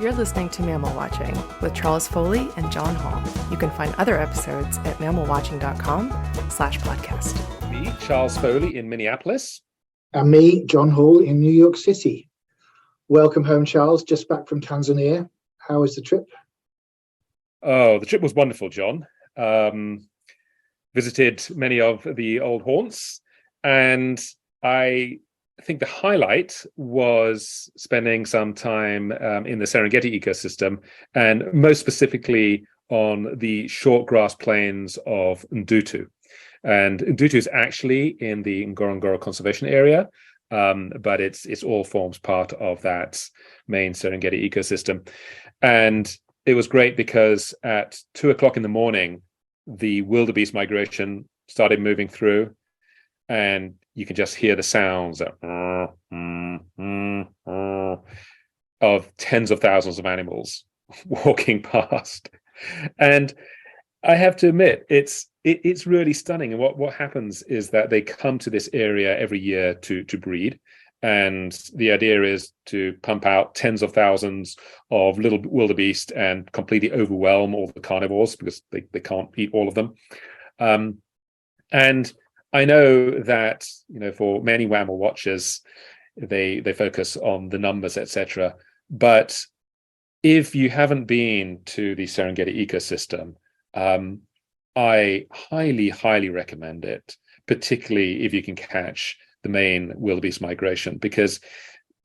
You're listening to Mammal Watching with Charles Foley and John Hall. You can find other episodes at mammalwatching.com/podcast. Me, Charles Foley in Minneapolis. And me, John Hall in New York City. Welcome home, Charles. Just back from Tanzania. How was the trip? Oh, the trip was wonderful, John. Visited many of the old haunts, and I think the highlight was spending some time in the Serengeti ecosystem, and most specifically on the short grass plains of Ndutu. And Ndutu is actually in the Ngorongoro Conservation Area, but it's all forms part of that main Serengeti ecosystem. And it was great because at 2:00 in the morning, the wildebeest migration started moving through, and you can just hear the sounds of tens of thousands of animals walking past. And I have to admit, it's really stunning. And what happens is that they come to this area every year to breed. And the idea is to pump out tens of thousands of little wildebeest and completely overwhelm all the carnivores because they can't eat all of them. And I know that, for many mammal watchers, they focus on the numbers, etc. But if you haven't been to the Serengeti ecosystem, I highly, highly recommend it, particularly if you can catch the main wildebeest migration, because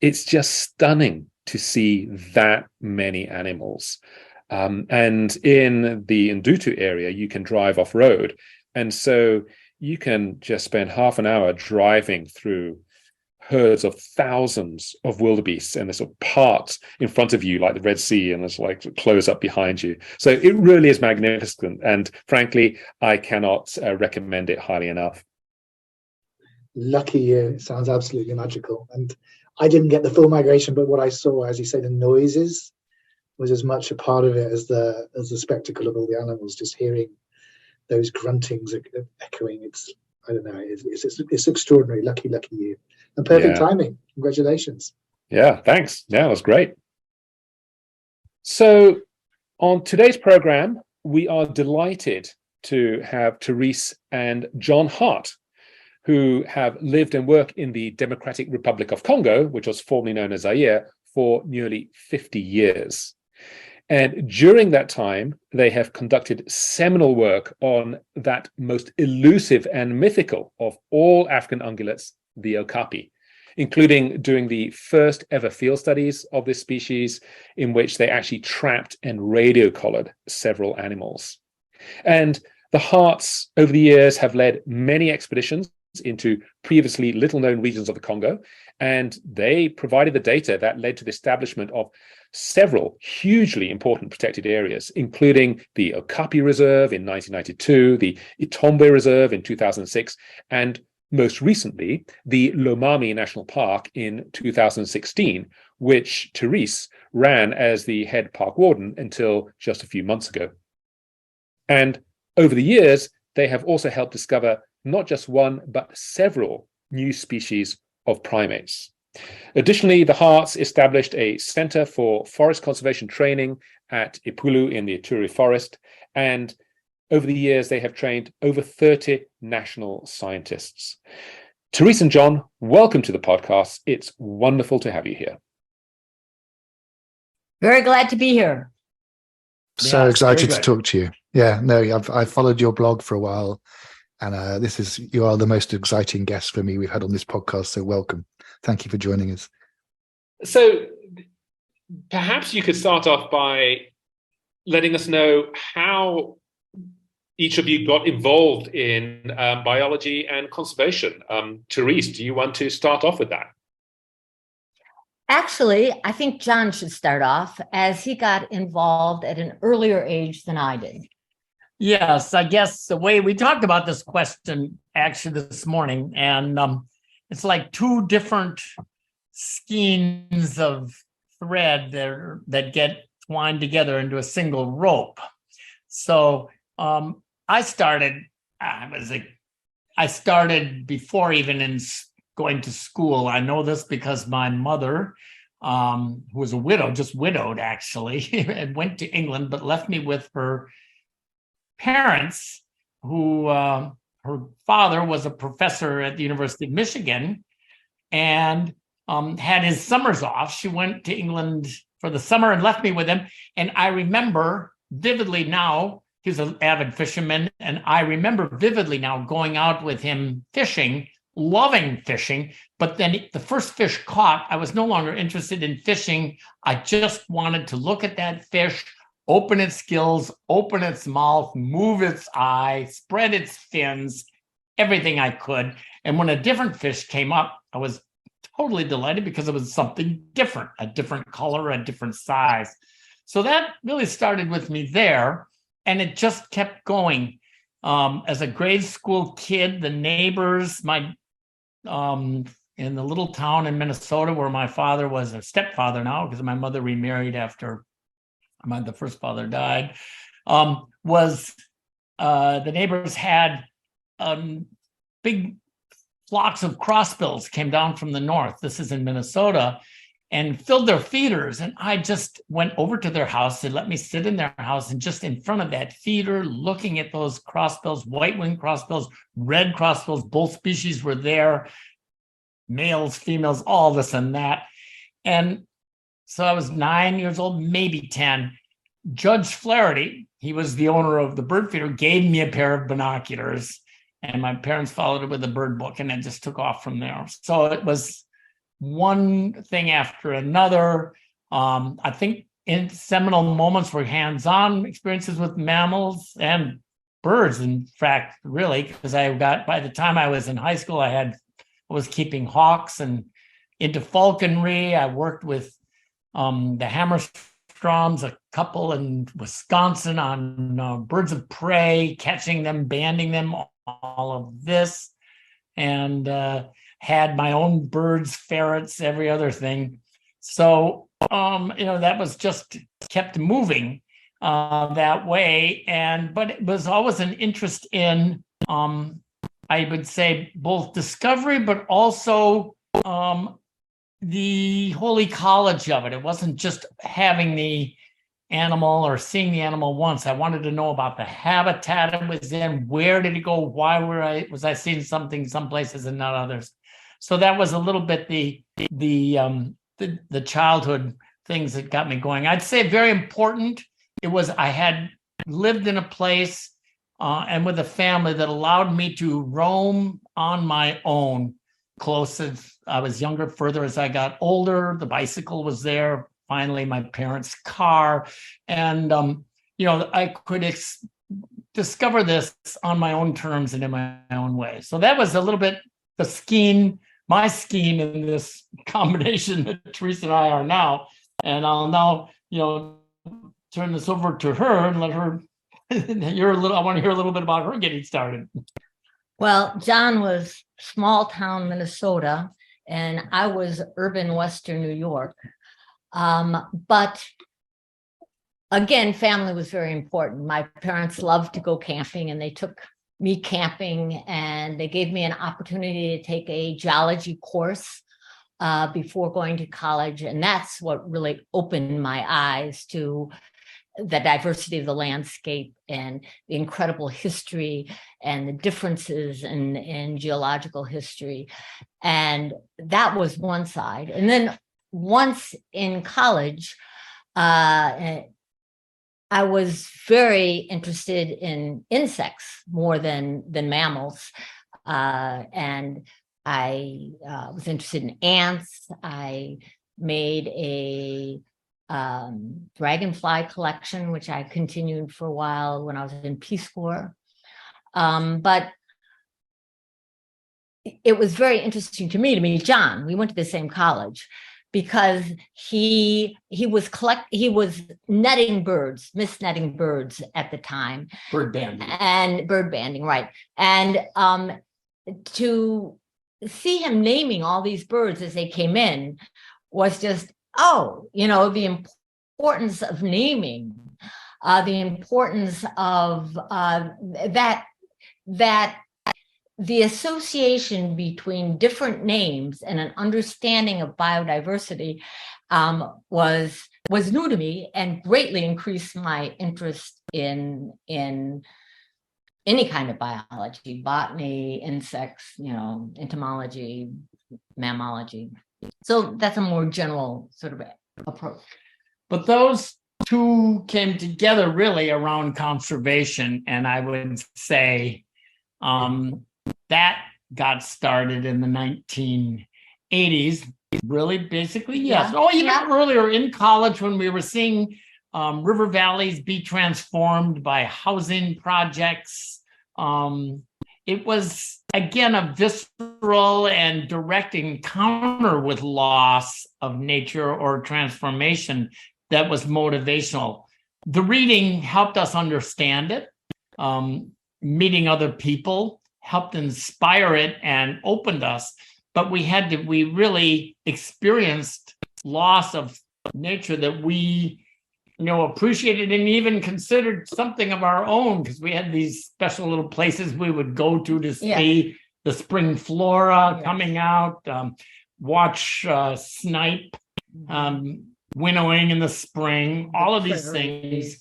it's just stunning to see that many animals. And in the Ndutu area, you can drive off-road. And so you can just spend half an hour driving through herds of thousands of wildebeests, and they sort of part in front of you like the Red Sea, and it's like close up behind you. So it really is magnificent. And frankly, I cannot recommend it highly enough. Lucky you. It sounds absolutely magical. And I didn't get the full migration, but what I saw, as you say, the noises was as much a part of it as the spectacle of all the animals, just hearing those gruntings echoing. I don't know, it's extraordinary. Lucky you. And perfect timing. Congratulations. Yeah, thanks. Yeah, it was great. So on today's program, we are delighted to have Terese and John Hart, who have lived and worked in the Democratic Republic of Congo, which was formerly known as Zaire, for nearly 50 years. And during that time, they have conducted seminal work on that most elusive and mythical of all African ungulates, the Okapi, including doing the first ever field studies of this species, in which they actually trapped and radio collared several animals. And the Harts over the years have led many expeditions into previously little known regions of the Congo, and they provided the data that led to the establishment of several hugely important protected areas, including the Okapi Reserve in 1992, the Itombe Reserve in 2006, and most recently, the Lomami National Park in 2016, which Terese ran as the head park warden until just a few months ago. And over the years, they have also helped discover not just one, but several new species of primates. Additionally, the Harts established a Center for Forest Conservation Training at Ipulu in the Ituri Forest, and over the years, they have trained over 30 national scientists. Terese and John, welcome to the podcast. It's wonderful to have you here. Very glad to be here. So excited to talk to you. Yeah, no, I've followed your blog for a while, and you are the most exciting guest for me we've had on this podcast. So welcome. Thank you for joining us. So perhaps you could start off by letting us know how each of you got involved in biology and conservation. Terese, do you want to start off with that? Actually, I think John should start off, as he got involved at an earlier age than I did. Yes, I guess the way we talked about this question actually this morning, and it's like two different skeins of thread that get twined together into a single rope. So I started before even in going to school. I know this because my mother, who was a widow, just widowed actually, and went to England, but left me with her parents, who her father was a professor at the University of Michigan and had his summers off. She went to England for the summer and left me with him. And I remember vividly now, he was an avid fisherman, and I remember vividly now going out with him fishing, loving fishing. But then the first fish caught, I was no longer interested in fishing. I just wanted to look at that fish, open its gills, open its mouth, move its eye, spread its fins, everything I could. And when a different fish came up, I was totally delighted because it was something different, a different color, a different size. So that really started with me there. And it just kept going. As a grade school kid, the neighbors, in the little town in Minnesota where my father was a stepfather now, because my mother remarried after the first father died, the neighbors had big flocks of crossbills came down from the north. This is in Minnesota, and filled their feeders. And I just went over to their house. They let me sit in their house, and just in front of that feeder, looking at those crossbills, white-winged crossbills, red crossbills, both species were there, males, females, all this and that. And so I was 9 years old, maybe 10. Judge Flaherty, he was the owner of the bird feeder, gave me a pair of binoculars, and my parents followed it with a bird book, and it just took off from there. So it was one thing after another. I think in seminal moments were hands-on experiences with mammals and birds, in fact, really, because by the time I was in high school, I was keeping hawks and into falconry. I worked with the Hammerstroms, a couple in Wisconsin, on birds of prey, catching them, banding them, all of this, and had my own birds, ferrets, every other thing. So, that was just kept moving that way. But it was always an interest in, I would say, both discovery, but also the whole ecology of it. It wasn't just having the animal or seeing the animal once. I wanted to know about the habitat it was in. Where did it go? Why was I seeing something some places and not others? So that was a little bit the childhood things that got me going. I'd say very important. It was, I had lived in a place and with a family that allowed me to roam on my own. Close as I was younger, further as I got older, the bicycle was there. Finally, my parents' car, and I could discover this on my own terms and in my own way. So that was a little bit my scheme in this combination that Terese and I are now. And I'll now, turn this over to her and let her. I want to hear a little bit about her getting started. Well, John was small town Minnesota, and I was urban Western New York. But again, family was very important. My parents loved to go camping, and they took me camping, and they gave me an opportunity to take a geology course before going to college. And that's what really opened my eyes to the diversity of the landscape and the incredible history and the differences in geological history. And that was one side. And then once in college, I was very interested in insects more than mammals. And I was interested in ants. I made a dragonfly collection, which I continued for a while when I was in Peace Corps. But it was very interesting to meet John. We went to the same college because he was netting birds, misnetting birds at the time. Bird banding, right. And to see him naming all these birds as they came in was just, the importance of naming, the importance of that the association between different names and an understanding of biodiversity was new to me and greatly increased my interest in any kind of biology, botany, insects, entomology, mammalogy. So that's a more general sort of approach. But those two came together really around conservation, and I would say that got started in the 1980s. Really, basically, yes. Yeah. Oh, even earlier in college when we were seeing river valleys be transformed by housing projects. It was, again, a visceral and direct encounter with loss of nature or transformation that was motivational. The reading helped us understand it. Meeting other people helped inspire it and opened us. But we really experienced loss of nature that we appreciated and even considered something of our own, because we had these special little places we would go to see the spring flora coming out, watch snipe winnowing in the spring, all of these things,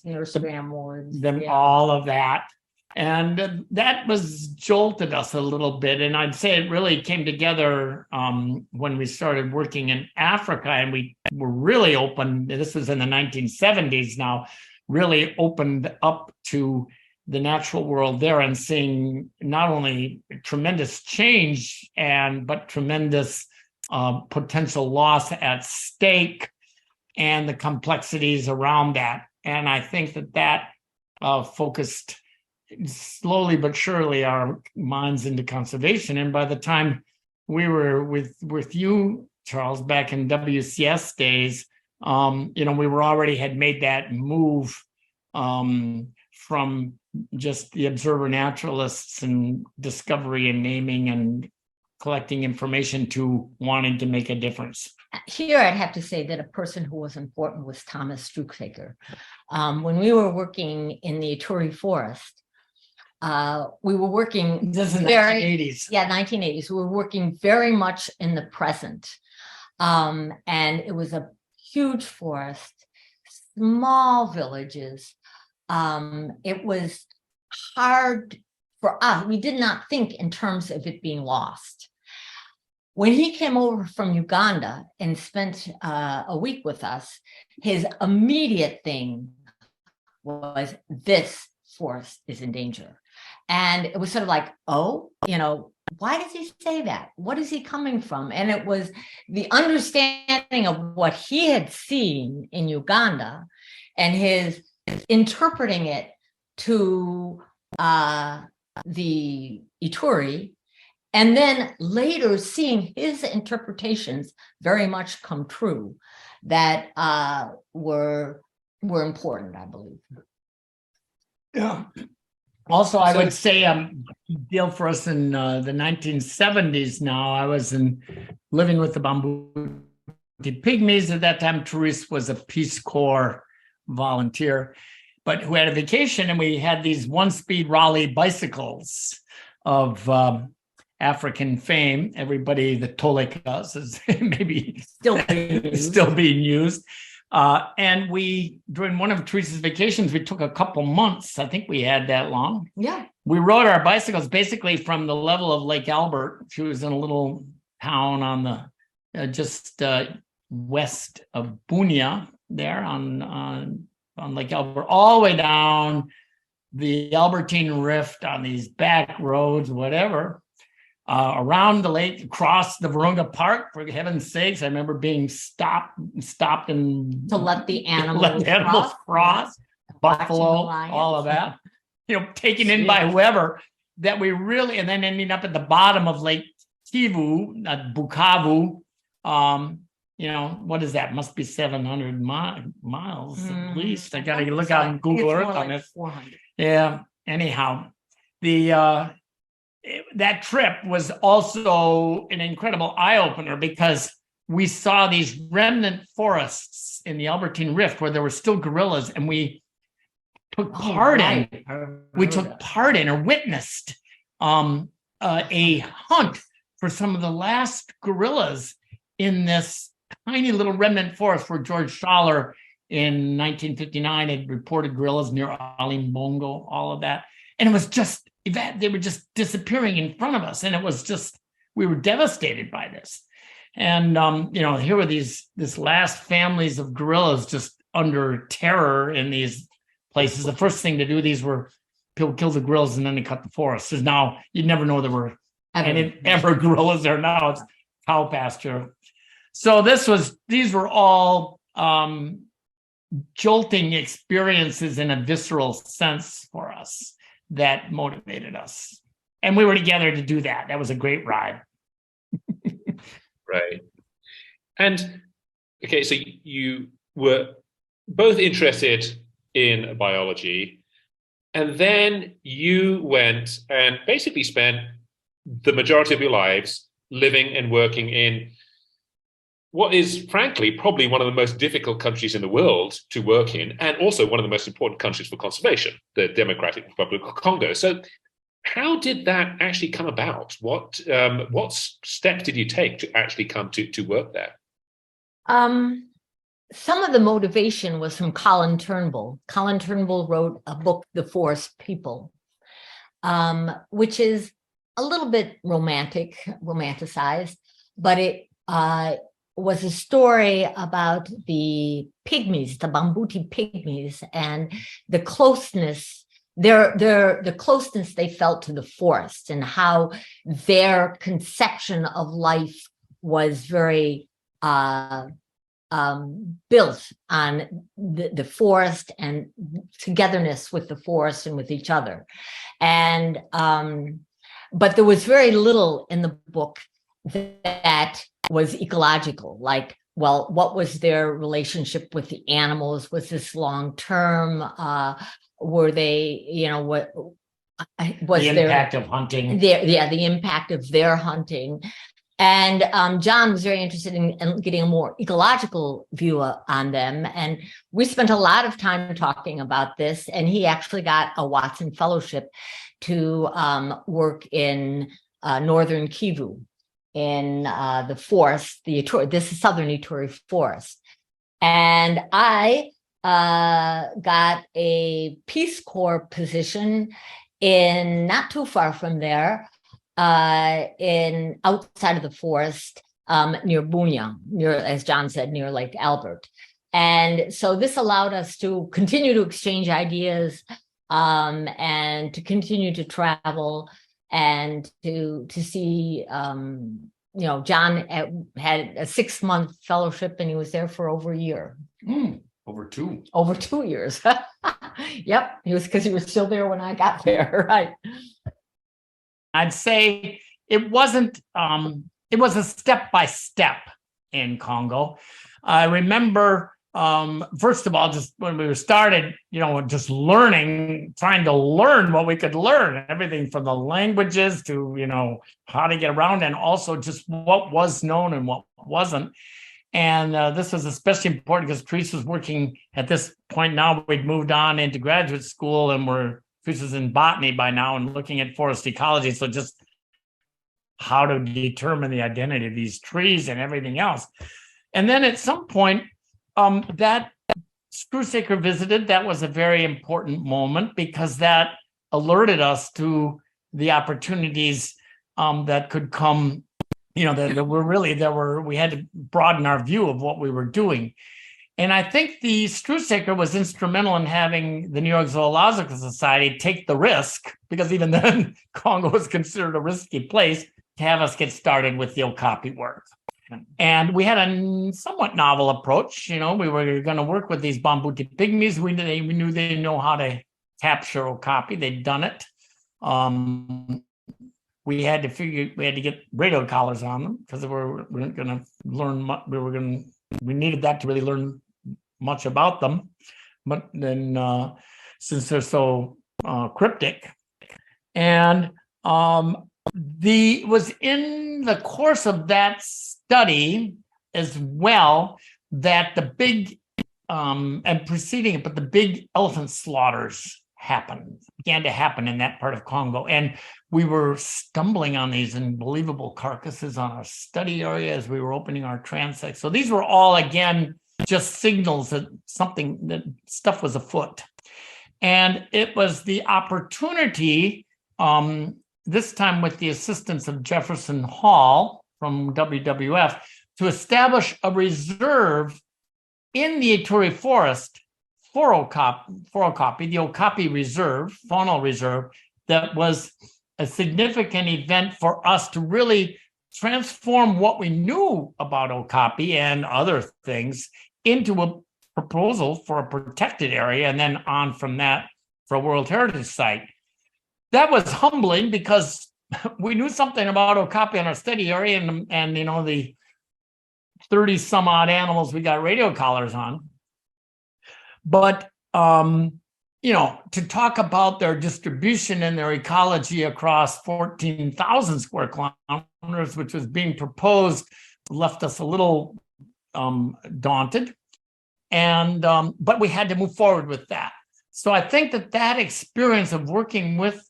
all of that. And that was jolted us a little bit. And I'd say it really came together when we started working in Africa, and we were really open. This was in the 1970s now, really opened up to the natural world there and seeing not only tremendous change but tremendous potential loss at stake and the complexities around that. And I think that focused slowly but surely our minds into conservation. And by the time we were with you, Charles, back in WCS days, we were already had made that move from just the observer naturalists and discovery and naming and collecting information to wanting to make a difference. Here, I'd have to say that a person who was important was Thomas Strucksaker. When we were working in the Ituri forest, we were working this is the 1980s. Yeah, 1980s. We were working very much in the present. And it was a huge forest, small villages. It was hard for us. We did not think in terms of it being lost. When he came over from Uganda and spent a week with us, his immediate thing was this forest is in danger. And it was sort of like, why does he say that? What is he coming from? And it was the understanding of what he had seen in Uganda and his interpreting it to the Ituri, and then later seeing his interpretations very much come true that were important, I believe. Yeah. Also, I would say deal for us in the 1970s now. I was living with the MaMbuti Pygmies. At that time, Terese was a Peace Corps volunteer, but who had a vacation, and we had these one-speed Raleigh bicycles of African fame. Everybody, the Tolekas is maybe still being used. And we, during one of Teresa's vacations, we took a couple months. I think we had that long. Yeah. We rode our bicycles basically from the level of Lake Albert. She was in a little town on the just west of Bunia there on Lake Albert, all the way down the Albertine Rift on these back roads, whatever. Around the lake, across the Virunga Park, for heaven's sakes. I remember being stopped and to let the animals cross, buffalo, all of that, taken in by whoever, that we really, and then ending up at the bottom of Lake Kivu, Bukavu. What is that? Must be 700 miles at least. I got to look out on Google Earth on it. 400. Yeah. Anyhow, that trip was also an incredible eye-opener because we saw these remnant forests in the Albertine Rift where there were still gorillas, and we took part in or witnessed a hunt for some of the last gorillas in this tiny little remnant forest where George Schaller in 1959 had reported gorillas near Ali Bongo, all of that. And it was just, they were just disappearing in front of us. And it was just, we were devastated by this. And, here were this last families of gorillas just under terror in these places. The first thing to do, these were people killed the gorillas and then they cut the forest. There's now, you'd never know there were ever gorillas there now. It's cow pasture. So these were all jolting experiences in a visceral sense for us that motivated us. And we were together to do that. That was a great ride. Right. And okay, so you were both interested in biology, and then you went and basically spent the majority of your lives living and working in what is, frankly, probably one of the most difficult countries in the world to work in, and also one of the most important countries for conservation, the Democratic Republic of Congo. So how did that actually come about? What steps did you take to actually come to work there? Some of the motivation was from Colin Turnbull. Colin Turnbull wrote a book, The Forest People, which is a little bit romanticized, but it was a story about the pygmies, the MaMbuti pygmies, and the closeness, the closeness they felt to the forest, and how their conception of life was very built on the forest and togetherness with the forest and with each other. And but there was very little in the book that was ecological, like, well, what was their relationship with the animals? Was this long term? Were they, what was the impact of hunting? The impact of their hunting. And John was very interested in getting a more ecological view on them. And we spent a lot of time talking about this. And he actually got a Watson Fellowship to work in northern Kivu, in the forest, this is southern Ituri forest. And I got a Peace Corps position in not too far from there, in outside of the forest, near Bunia, as John said, near Lake Albert. And so this allowed us to continue to exchange ideas, and to continue to travel, and to see, John had a 6-month fellowship, and he was there for over a year. Over 2 years. Yep, because he was still there when I got there, right? I'd say it wasn't, it was a step by step in Congo. I remember, first of all, just when we were started, just trying to learn what we could learn, everything from the languages to, how to get around, and also just what was known and what wasn't. And this was especially important because Terese was working at this point. Now we'd moved on into graduate school, and Terese was in botany by now and looking at forest ecology. So just how to determine the identity of these trees and everything else. And then at some point, that Strusaker visited. That was a very important moment because that alerted us to the opportunities that could come. We had to broaden our view of what we were doing. And I think the Strusaker was instrumental in having the New York Zoological Society take the risk, because even then Congo was considered a risky place, to have us get started with the Okapi work. And we had a somewhat novel approach. We were going to work with these MaMbuti pygmies. We knew they know how to capture Okapi. They'd done it. We had to get radio collars on them because we weren't going to learn much. We needed that to really learn much about them. But then since they're so cryptic, and was in the course of that study as well that the big and preceding it, but the big elephant slaughters began to happen in that part of Congo. And we were stumbling on these unbelievable carcasses on our study area as we were opening our transects. So these were all, again, just signals that stuff was afoot. And it was the opportunity, this time with the assistance of Jefferson Hall from WWF, to establish a reserve in the Ituri Forest for Okapi, the Okapi Reserve, faunal reserve, that was a significant event for us to really transform what we knew about Okapi and other things into a proposal for a protected area, and then on from that for a World Heritage Site. That was humbling because we knew something about Okapi in our study area, and you know, the 30 some odd animals we got radio collars on. But you know, to talk about their distribution and their ecology across 14,000 square kilometers, which was being proposed, left us a little daunted. And but we had to move forward with that. So I think that experience of working with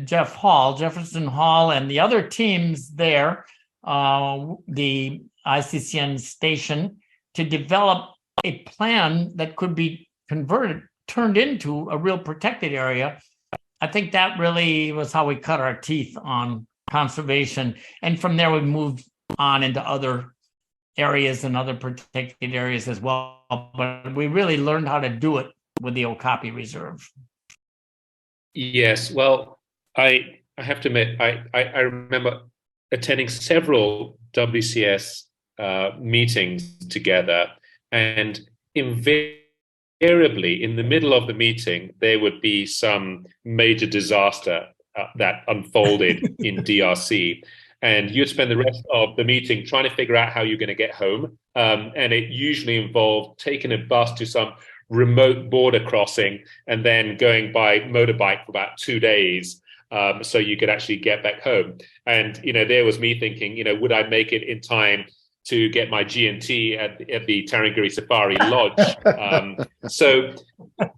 Jefferson Hall, and the other teams there, the ICCN station, to develop a plan that could be turned into a real protected area. I think that really was how we cut our teeth on conservation. And from there, we moved on into other areas and other protected areas as well. But we really learned how to do it with the Okapi Reserve. Yes, well, I have to admit, I remember attending several WCS meetings together, and invariably in the middle of the meeting, there would be some major disaster that unfolded in DRC. And you'd spend the rest of the meeting trying to figure out how you're going to get home. And it usually involved taking a bus to some remote border crossing and then going by motorbike for about 2 days so you could actually get back home. And, you know, there was me thinking, you know, would I make it in time to get my G&T at the Tarangire Safari Lodge? So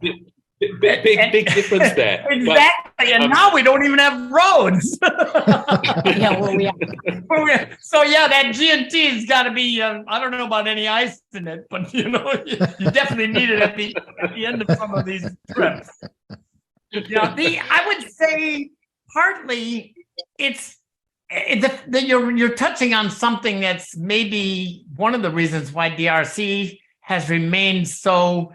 big difference there. Exactly. But, and now we don't even have roads. Yeah, well, so yeah, that G&T has got to be, I don't know about any ice in it, but you know, you definitely need it at the end of some of these trips. Yeah, I would say partly it's you're touching on something that's maybe one of the reasons why DRC has remained so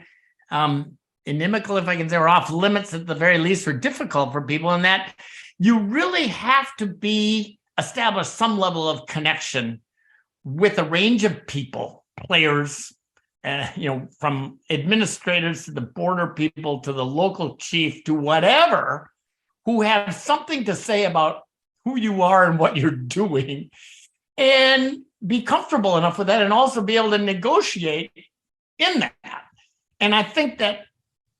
inimical, if I can say, or off limits at the very least, or difficult for people, in that you really have to establish some level of connection with a range of people, players, you know, from administrators to the border people to the local chief to whatever, who have something to say about who you are and what you're doing, and be comfortable enough with that, and also be able to negotiate in that. And I think that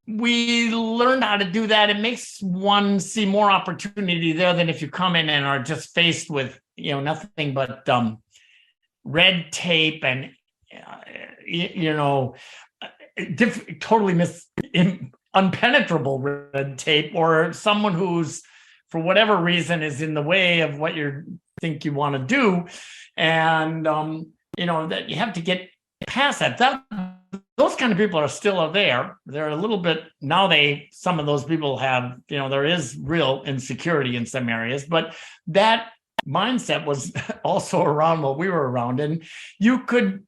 we learned how to do that. It makes one see more opportunity there than if you come in and are just faced with, you know, nothing but red tape and you know, totally unpenetrable red tape, or someone who's, for whatever reason, is in the way of what you think you want to do. And you know, that you have to get past that. Those kind of people are still there. They're a little bit, now some of those people have, you know, there is real insecurity in some areas, but that mindset was also around while we were around. And you could,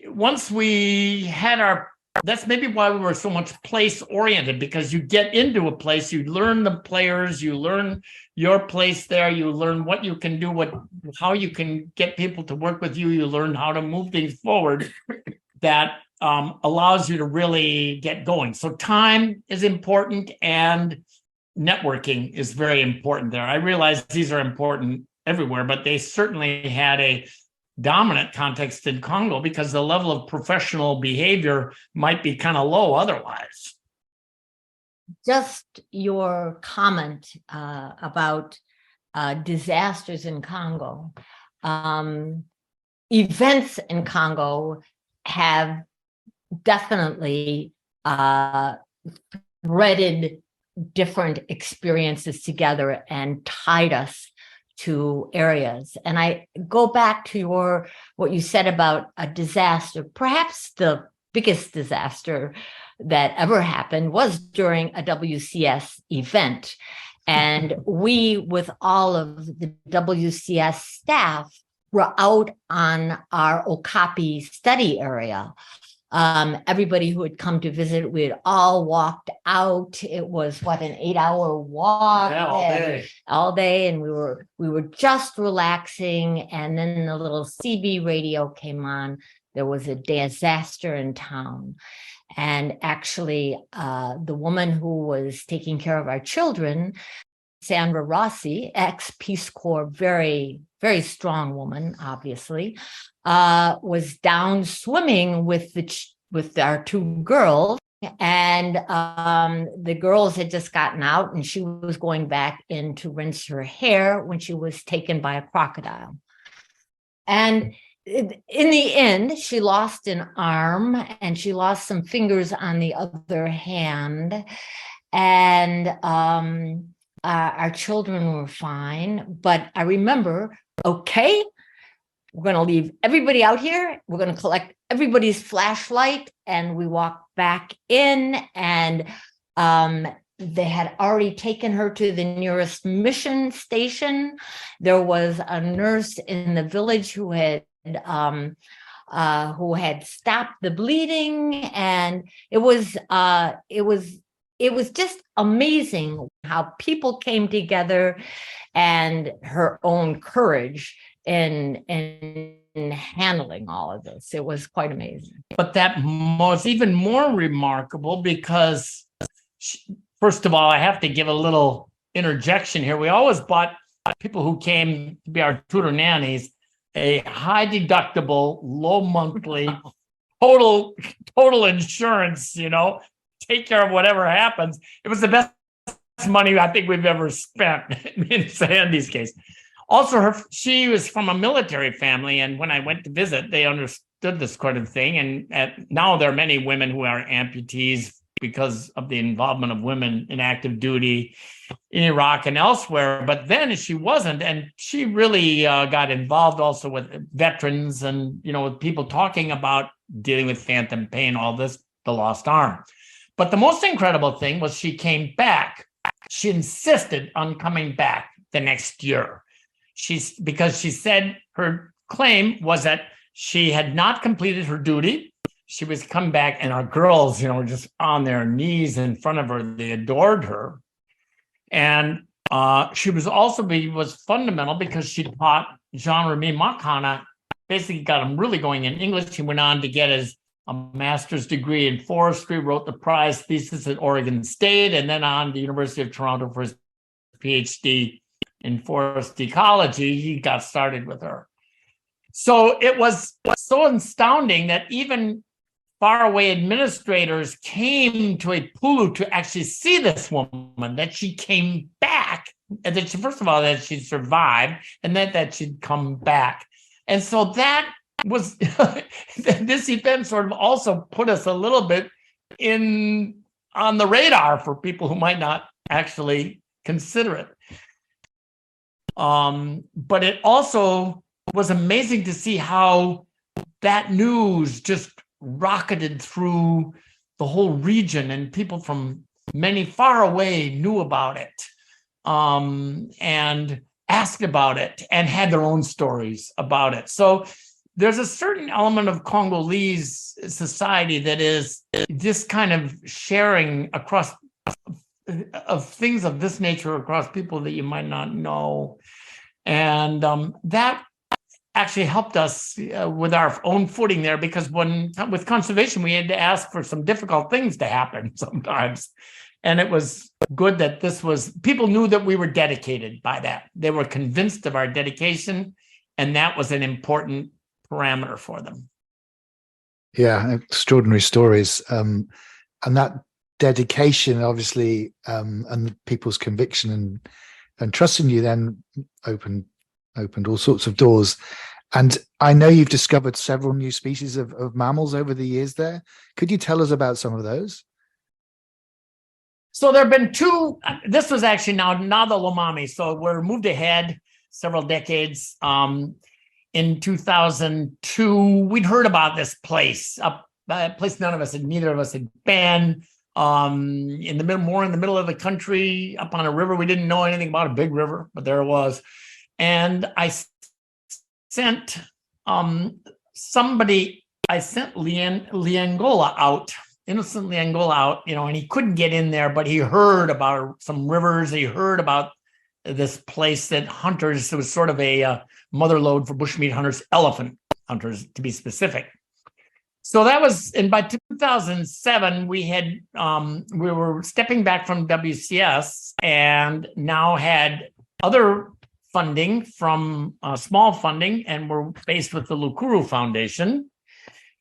once we had that's maybe why we were so much place oriented, because you get into a place, you learn the players, you learn your place there, you learn what you can do, how you can get people to work with you, you learn how to move things forward that allows you to really get going. So time is important, and networking is very important there. I realize these are important everywhere, but they certainly had a dominant context in Congo because the level of professional behavior might be kind of low otherwise. Just your comment about disasters in Congo. Events in Congo have definitely threaded different experiences together and tied us to areas. And I go back to what you said about a disaster. Perhaps the biggest disaster that ever happened was during a WCS event. And we, with all of the WCS staff, were out on our Okapi study area. Everybody who had come to visit, we had all walked out. It was an 8-hour walk. Yeah, all day. And we were just relaxing. And then the little CB radio came on. There was a disaster in town. And actually, the woman who was taking care of our children, Sandra Rossi, ex-Peace Corps, very, very strong woman, obviously, was down swimming with our two girls. And the girls had just gotten out, and she was going back in to rinse her hair when she was taken by a crocodile. And in the end, she lost an arm and she lost some fingers on the other hand. And our children were fine. But I remember, okay, we're going to leave everybody out here. We're going to collect everybody's flashlight. And we walked back in, and they had already taken her to the nearest mission station. There was a nurse in the village who had stopped the bleeding, and it was just amazing how people came together, and her own courage in handling all of this. It was quite amazing. But that was even more remarkable because, first of all, I have to give a little interjection here. We always bought people who came to be our tutor nannies a high deductible, low monthly, total insurance, take care of whatever happens. It was the best money I think we've ever spent in Sandy's case. Also, she was from a military family, and when I went to visit, they understood this kind of thing. And now there are many women who are amputees because of the involvement of women in active duty in Iraq and elsewhere. But then she wasn't, and she really got involved also with veterans and with people talking about dealing with phantom pain, all this, the lost arm. But the most incredible thing was she came back. She insisted on coming back the next year. Because she said her claim was that she had not completed her duty. She was coming back, and our girls, were just on their knees in front of her. They adored her. And she was fundamental because she taught Jean-Remy Makana, basically got him really going in English. He went on to get a master's degree in forestry, wrote the prize thesis at Oregon State, and then on to the University of Toronto for his PhD in forest ecology. He got started with her. So it was so astounding that even faraway administrators came to Epulu to actually see this woman, that she came back, and that first of all, that she survived, and that she'd come back. And so that was, this event sort of also put us a little bit on the radar for people who might not actually consider it. But it also was amazing to see how that news just rocketed through the whole region, and people from many far away knew about it, and asked about it and had their own stories about it. So there's a certain element of Congolese society that is this kind of sharing across of things of this nature across people that you might not know. And that actually helped us with our own footing there, because with conservation, we had to ask for some difficult things to happen sometimes. And it was good that people knew that we were dedicated by that. They were convinced of our dedication, and that was an important parameter for them. Yeah, extraordinary stories. And that dedication, obviously, and people's conviction and trust in you then opened all sorts of doors. And I know you've discovered several new species of mammals over the years there. Could you tell us about some of those? So there have been two. This was actually now the Lomami. So we're moved ahead several decades. In 2002, we'd heard about this place, a place neither of us had been. In the middle, more in the middle of the country, up on a river. We didn't know anything about a big river, but there it was. And I sent Liangola out, innocent Liangola out, and he couldn't get in there, but he heard about some rivers. He heard about this place that hunters, it was sort of a mother lode for bushmeat hunters, elephant hunters to be specific. So that was, and by 2007, we were stepping back from WCS and now had other funding from small funding, and we're based with the Lukuru Foundation.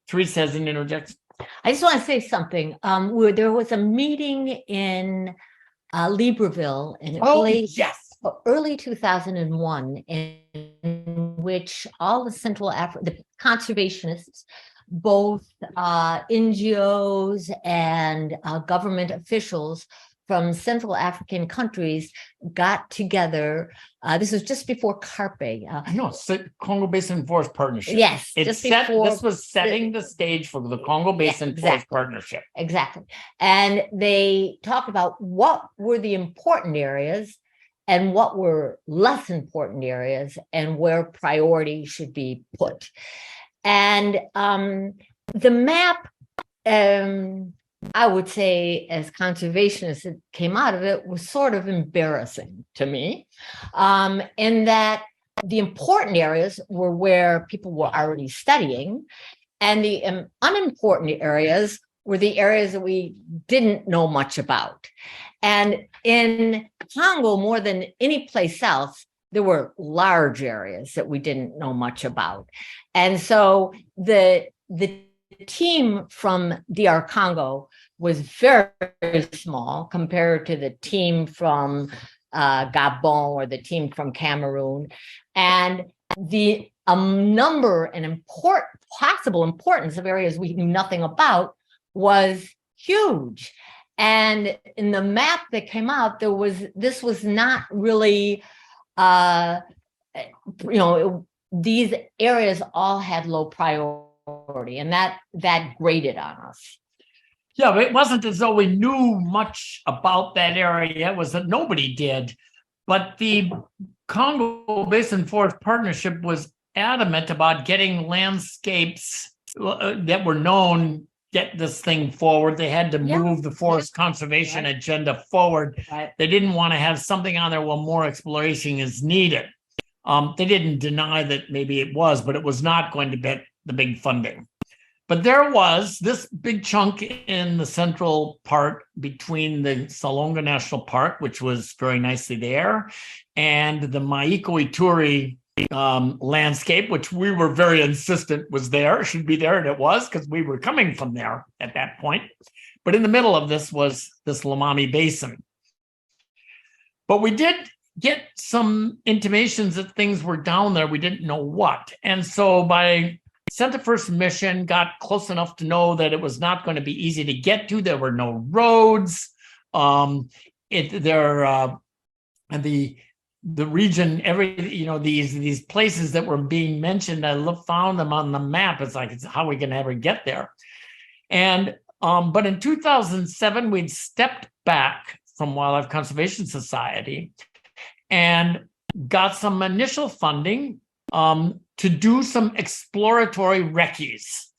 Terese has an interjection. I just want to say something. Where there was a meeting in Libreville in early 2001, in which all the the conservationists, both NGOs and government officials from Central African countries got together. This was just before CARPE. No, Congo Basin Forest Partnership. Yes, before. This was setting the stage for the Congo Basin Forest Partnership. Exactly. And they talked about what were the important areas and what were less important areas and where priority should be put. And the map, I would say, as conservationists, it came out of it, was sort of embarrassing to me, in that the important areas were where people were already studying, and the unimportant areas were the areas that we didn't know much about. And in Congo, more than any place else, there were large areas that we didn't know much about. And so the team from DR Congo was very, very small compared to the team from Gabon or the team from Cameroon. And the number and possible importance of areas we knew nothing about was huge. And in the map that came out, this was not really, these areas all had low priority, and that grated on us. Yeah, but it wasn't as though we knew much about that area. It was that nobody did. But the Congo Basin Forest Partnership was adamant about getting landscapes that were known, get this thing forward. They had to move the forest conservation agenda forward. Right. They didn't want to have something on there while more exploration is needed. They didn't deny that maybe it was, but it was not going to get the big funding. But there was this big chunk in the central part between the Salonga National Park, which was very nicely there, and the Maiko Ituri landscape, which we were very insistent was there, should be there, and it was, because we were coming from there at that point. But in the middle of this was this Lomami Basin. But we did get some intimations that things were down there. We didn't know what. And so sent the first mission, got close enough to know that it was not going to be easy to get to. There were no roads. And the region, these places that were being mentioned, I found them on the map. It's like, how we can ever get there. And but in 2007, we'd stepped back from Wildlife Conservation Society and got some initial funding to do some exploratory recce's,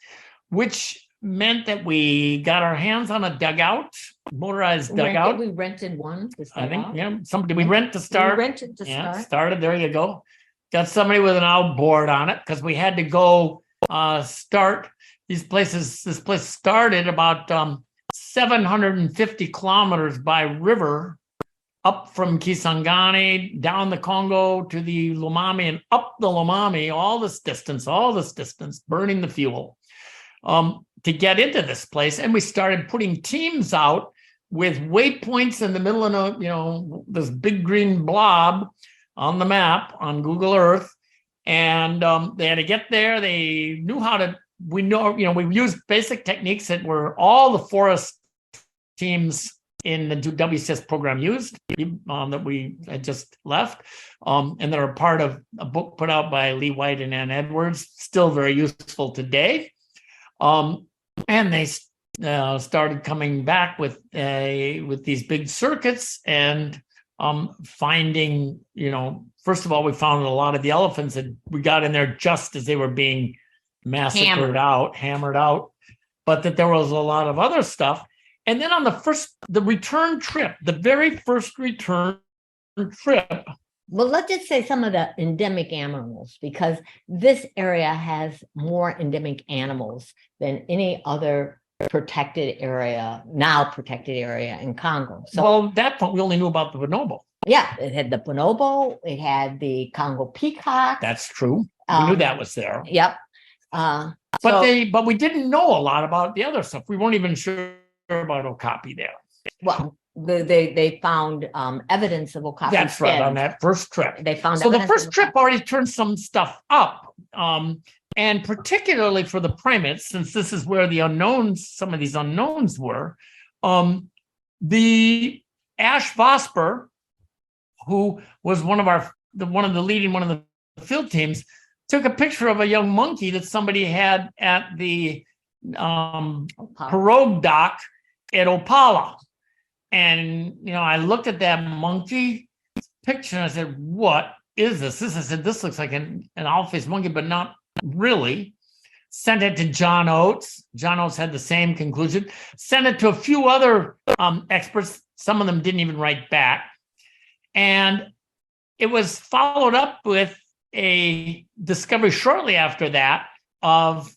which meant that we got our hands on a dugout, motorized dugout. We rented one. I think, we rent to start. We rented to start. Started, there you go. Got somebody with an outboard on it, because we had to go start these places. This place started about 750 kilometers by river, up from Kisangani, down the Congo to the Lomami, and up the Lomami, all this distance, burning the fuel to get into this place. And we started putting teams out with waypoints in the middle of this big green blob on the map on Google Earth. And they had to get there. They knew we used basic techniques that were all the forest teams in the WCS program used that we had just left, and that are part of a book put out by Lee White and Ann Edwards, still very useful today. And they started coming back with these big circuits and finding, first of all, we found a lot of the elephants, and we got in there just as they were being hammered out, but that there was a lot of other stuff. And then on the return trip, the very first return trip. Well, let's just say some of the endemic animals, because this area has more endemic animals than any other protected area in Congo. So, well, that point we only knew about the bonobo. Yeah, it had the bonobo, it had the Congo peacock. That's true. We knew that was there. Yep. But we didn't know a lot about the other stuff. We weren't even sure about Okapi there. Well, they found evidence of Okapi. That's skin. right, on that first trip. They found so the first trip already turned some stuff up. And particularly for the primates, since this is where some of these unknowns were, the Ash Vosper, who was one of the field teams, took a picture of a young monkey that somebody had at the pirogue dock at Opala. And, I looked at that monkey picture and I said, what is this? This looks like an owl-faced monkey, but not really. Sent it to John Oates. John Oates had the same conclusion. Sent it to a few other experts. Some of them didn't even write back. And it was followed up with a discovery shortly after that of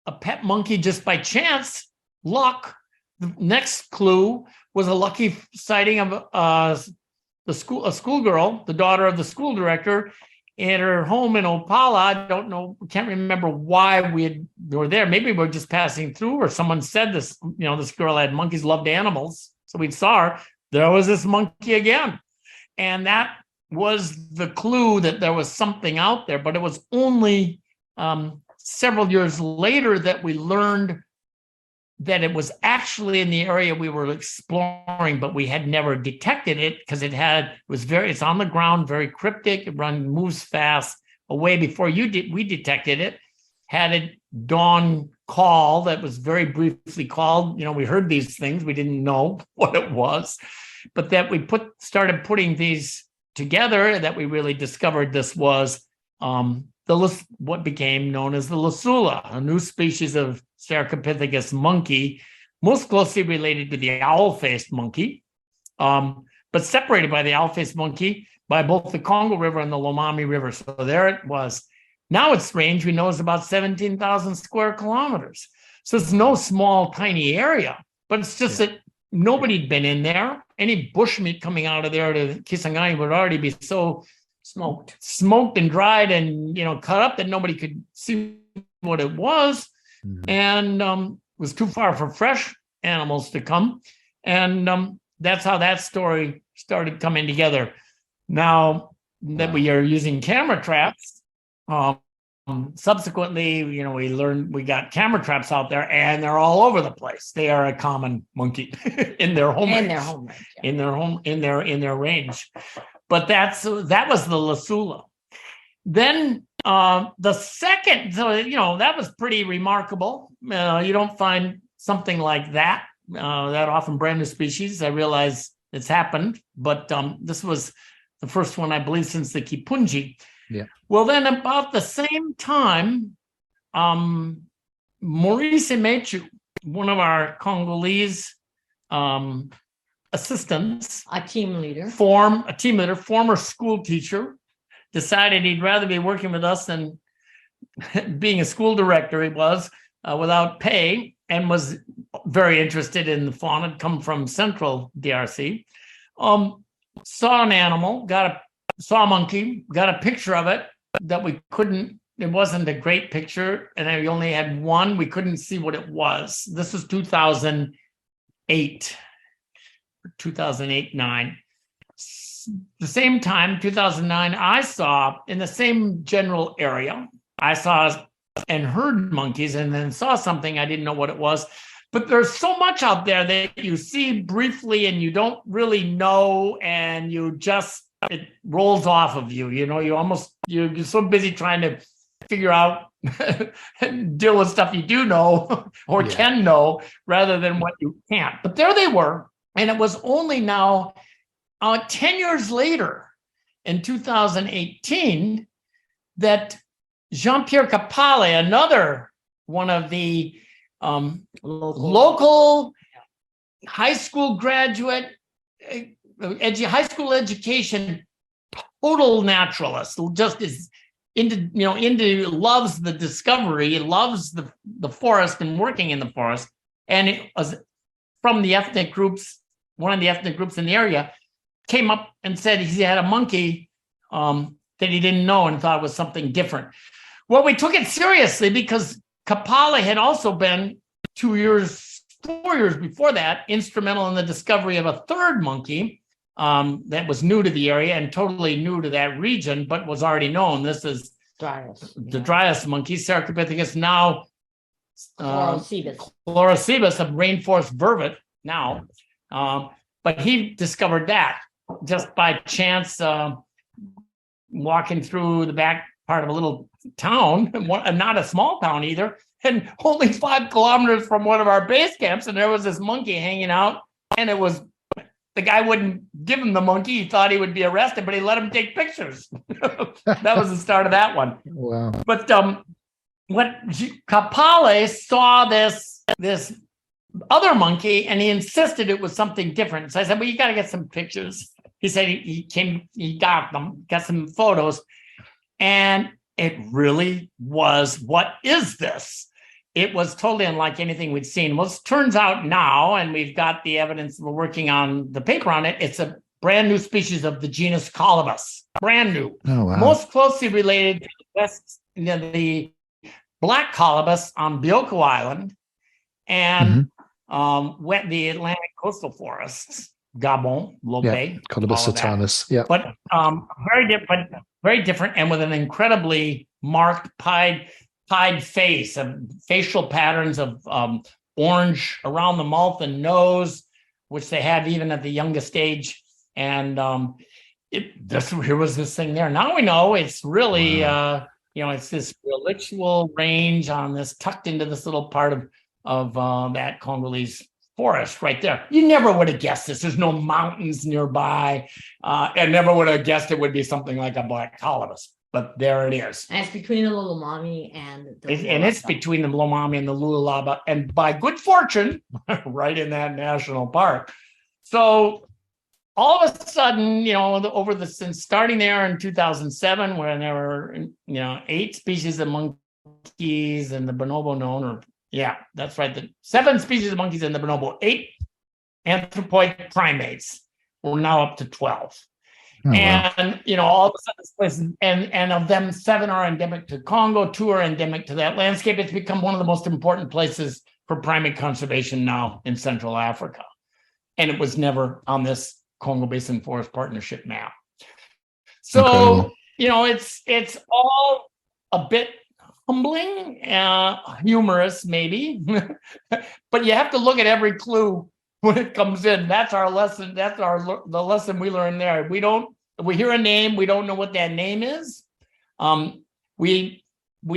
a pet monkey just by chance, luck. The next clue was a lucky sighting of a schoolgirl, the daughter of the school director, at her home in Opala. I don't know, can't remember why we were there. Maybe we were just passing through, or someone said this, this girl had monkeys, loved animals. So we saw her. There was this monkey again. And that was the clue that there was something out there. But it was only several years later that we learned that it was actually in the area we were exploring, but we had never detected it because it's on the ground, very cryptic. It moves fast away before we detected it. Had a dawn call that was very briefly called. We heard these things. We didn't know what it was, but that we started putting these together, that we really discovered this was what became known as the Lasula, a new species of Cercopithecus monkey, most closely related to the owl-faced monkey, but separated by the owl-faced monkey by both the Congo River and the Lomami River. So there it was. Now its range, we know, is about 17,000 square kilometers. So it's no small, tiny area, but it's just that nobody'd been in there. Any bushmeat coming out of there to Kisangani would already be so smoked and dried and cut up that nobody could see what it was. And was too far for fresh animals to come. And that's how that story started coming together. Now that we are using camera traps, subsequently, we got camera traps out there, and they're all over the place. They are a common monkey in their home range. In their range. But that was the Lasula. Then the second, that was pretty remarkable. You don't find something like that often, brand new species. I realize it's happened, but this was the first one, I believe, since the Kipunji. Yeah. Well, then about the same time, Maurice Emechu, one of our Congolese assistants, a team leader, former school teacher, decided he'd rather be working with us than being a school director. He was without pay, and was very interested in the fauna. Had come from central DRC. Saw an animal, saw a monkey, got a picture of it that we couldn't. It wasn't a great picture, and we only had one. We couldn't see what it was. This was 2008, 2008-9. The same time, 2009, I saw in the same general area, I saw and heard monkeys, and then saw something I didn't know what it was. but there's so much out there that you see briefly and you don't really know, and it rolls off of you. You're so busy trying to figure out and deal with stuff you do know or can know rather than what you can't. But there they were. And it was only now 10 years later in 2018 that Jean-Pierre Capale, another one of the local high school graduate, high school education, total naturalist, just is loves the discovery, loves the forest and working in the forest. And it was from the ethnic groups, one of the ethnic groups in the area came up and said he had a monkey that he didn't know and thought was something different. Well, we took it seriously because Capale had also been 4 years before that, instrumental in the discovery of a third monkey that was new to the area and totally new to that region, but was already known. This is the Dryas monkey, Cercopithecus, now Chlorocebus, a rainforest vervet now. But he discovered that just by chance, walking through the back part of a little town, not a small town either, and only 5 kilometers from one of our base camps. And there was this monkey hanging out, and the guy wouldn't give him the monkey. He thought he would be arrested, but he let him take pictures. That was the start of that one. Wow. But what Capale saw this other monkey, and he insisted it was something different. So I said, well, you got to get some pictures. He said he got some photos, and it really was, what is this? It was totally unlike anything we'd seen. Well, it turns out now, and we've got the evidence, we're working on the paper on it, it's a brand new species of the genus Colobus. Brand new. Oh, wow. Most closely related to the black colobus on Bioko Island and the Atlantic coastal forests, Gabon, Lobe, Colobus satanus. Yeah, but very different, and with an incredibly marked pied face, of facial patterns of orange around the mouth and nose, which they have even at the youngest age. And here was this thing there. Now we know it's really, it's this relictual range on this, tucked into this little part of that Congolese forest right there. You never would have guessed this. There's no mountains nearby. I never would have guessed it would be something like a black colobus. But there it is. And it's between the Lulumami and the it's between the Lulumami and the Lualaba, and by good fortune, right in that national park. So all of a sudden, since starting there in 2007, when there were 8 species of monkeys and the bonobo known, that's right, the 7 species of monkeys and the bonobo, 8 anthropoid primates. We're now up to 12. Oh, and wow. All of a sudden this place, and of them, 7 are endemic to Congo, 2 are endemic to that landscape. It's become one of the most important places for primate conservation now in Central Africa. And it was never on this Congo Basin Forest Partnership map. So, it's all a bit humbling, humorous maybe, but you have to look at every clue when it comes in. That's our lesson. That's the lesson we learned there. We hear a name, we don't know what that name is. We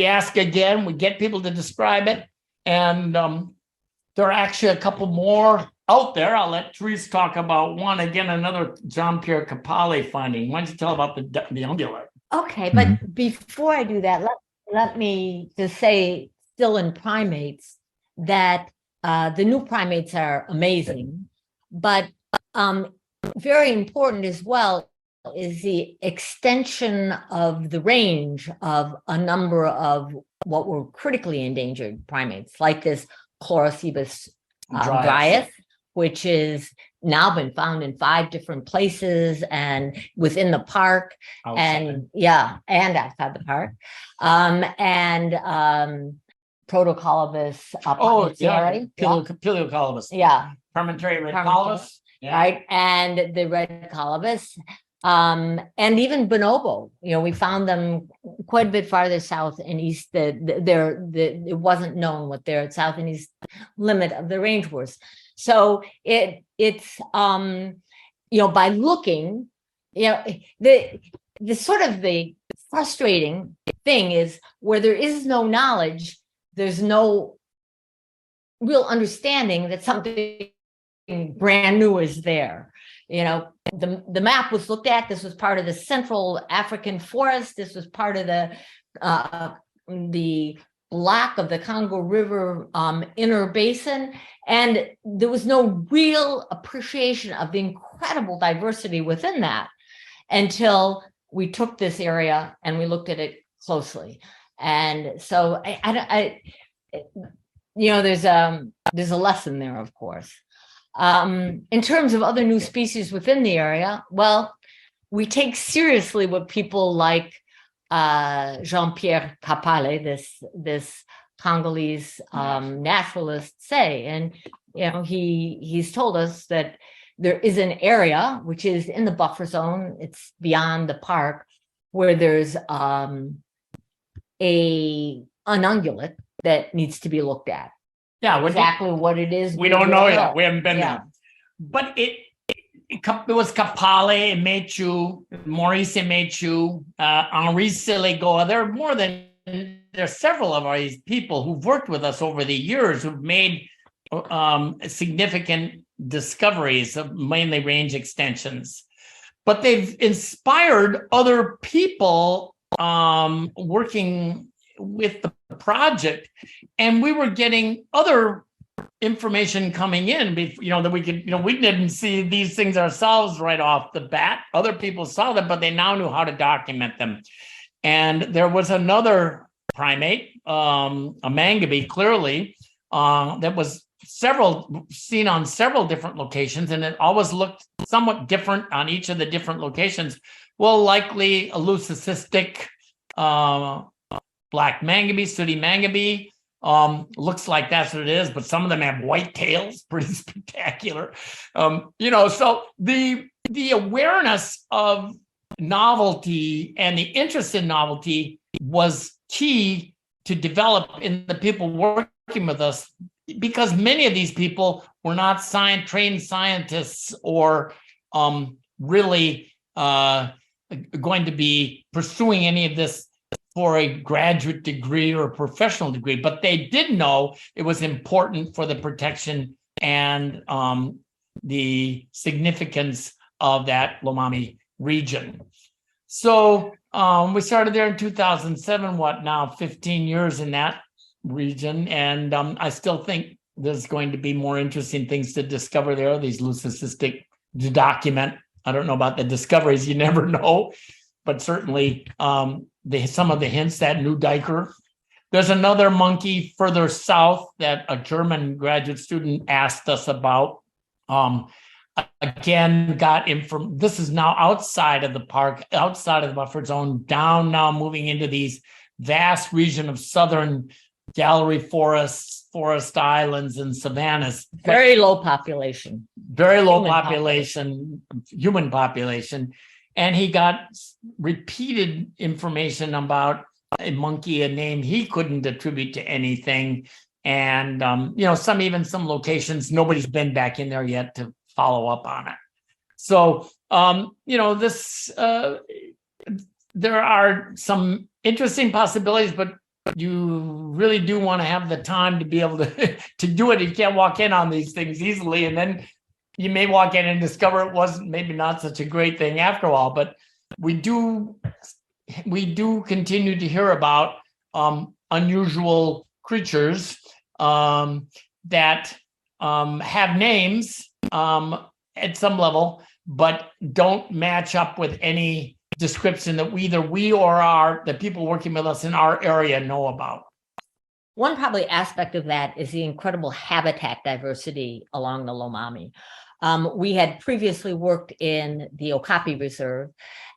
ask again, we get people to describe it, and there are actually a couple more out there. I'll let Terese talk about one again, another Jean-Pierre Capale finding. Why don't you tell about the ungulate? Okay, but before I do that, let me just say, still in primates, that the new primates are amazing, but very important as well is the extension of the range of a number of what were critically endangered primates, like this Chlorocebus dryas, which is now been found in 5 different places and within the park, and outside the park, and Protocolobus. Paleocolobus. Yeah. Promontory red colobus. Right. And the red colobus. And even bonobo, we found them quite a bit farther south and east. It wasn't known what their south and east limit of the range was. So it's by looking, the sort of the frustrating thing is where there is no knowledge, there's no real understanding that something brand new is there. The map was looked at. This was part of the Central African forest. This was part of the block of the Congo River inner basin. And there was no real appreciation of the incredible diversity within that until we took this area and we looked at it closely. And so there's a lesson there, of course. In terms of other new species within the area, well, we take seriously what people like Jean-Pierre Kapale, this Congolese naturalist, say. And he's told us that there is an area which is in the buffer zone, it's beyond the park, where there's an ungulate that needs to be looked at. Yeah, exactly what it is. We don't know yet. We haven't been there. But it was Kapale, Mechu, Maurice Mechu, Henri Siligoa. There's several of these people who've worked with us over the years who've made significant discoveries of mainly range extensions. But they've inspired other people working with the project, and we were getting other information coming in, that we could, we didn't see these things ourselves right off the bat. Other people saw them, but they now knew how to document them. And there was another primate, a MaMbuti, clearly, that was seen on several different locations, and it always looked somewhat different on each of the different locations. Well, likely a leucistic black MaMbuti, sooty MaMbuti. Looks like that's what it is, but some of them have white tails, pretty spectacular. So the awareness of novelty and the interest in novelty was key to develop in the people working with us, because many of these people were not trained scientists or really going to be pursuing any of this for a graduate degree or a professional degree, but they did know it was important for the protection and the significance of that Lomami region. So we started there in 2007, 15 years in that region. And I still think there's going to be more interesting things to discover there, these leucistic to document. I don't know about the discoveries, you never know, but certainly some of the hints, that new diker. There's another monkey further south that a German graduate student asked us about. Again, this is now outside of the park, outside of the buffer zone, down now moving into these vast region of southern gallery forests, forest islands, and savannas. Very low population. Very low human population. And he got repeated information about a monkey, a name he couldn't attribute to anything. And, some locations, nobody's been back in there yet to follow up on it. So, there are some interesting possibilities, but you really do want to have the time to be able to do it. You can't walk in on these things easily. And then you may walk in and discover it wasn't maybe not such a great thing after all. But we do continue to hear about unusual creatures that have names at some level, but don't match up with any description that either we or the people working with us in our area know about. One probably aspect of that is the incredible habitat diversity along the Lomami. We had previously worked in the Okapi Reserve,